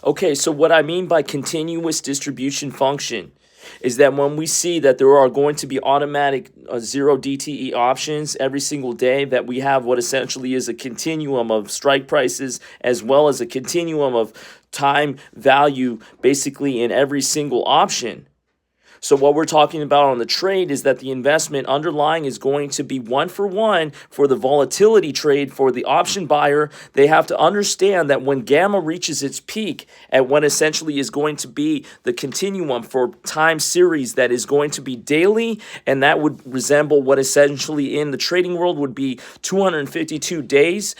Okay, so what I mean by continuous distribution function is that when we see that there are going to be automatic zero DTE options every single day, that we have what essentially is a continuum of strike prices as well as a continuum of time value basically in every single option. So what we're talking about on the trade is that the investment underlying is going to be one for the volatility trade for the option buyer. They have to understand that when gamma reaches its peak at what essentially is going to be the continuum for time series that is going to be daily, and that would resemble what essentially in the trading world would be 252 days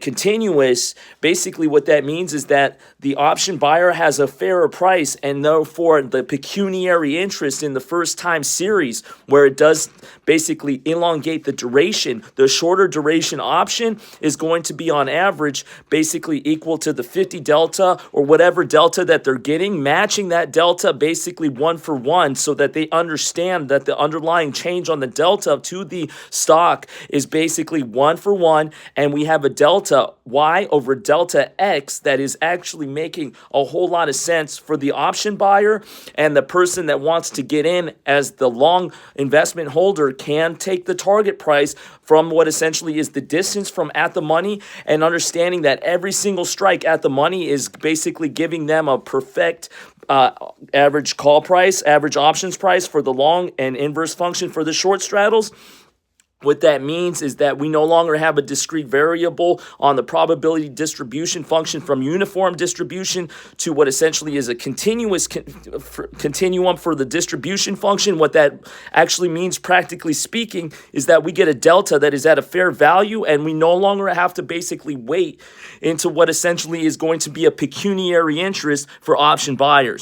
continuous. Basically what that means is that the option buyer has a fairer price, and therefore the pecuniary interest in the first time series, where it does basically elongate the duration, the shorter duration option is going to be on average basically equal to the 50 delta or whatever delta that they're getting, matching that delta basically one for one, so that they understand that the underlying change on the delta to the stock is basically one for one, and we have a delta Y over delta X that is actually making a whole lot of sense for the option buyer, and the person that wants to get in as the long investment holder can take the target price from what essentially is the distance from at the money, and understanding that every single strike at the money is basically giving them a perfect average call price, average options price for the long, and inverse function for the short straddles. What that means is that we no longer have a discrete variable on the probability distribution function from uniform distribution to what essentially is a continuous continuum for the distribution function. What that actually means, practically speaking, is that we get a delta that is at a fair value, and we no longer have to basically wait into what essentially is going to be a pecuniary interest for option buyers.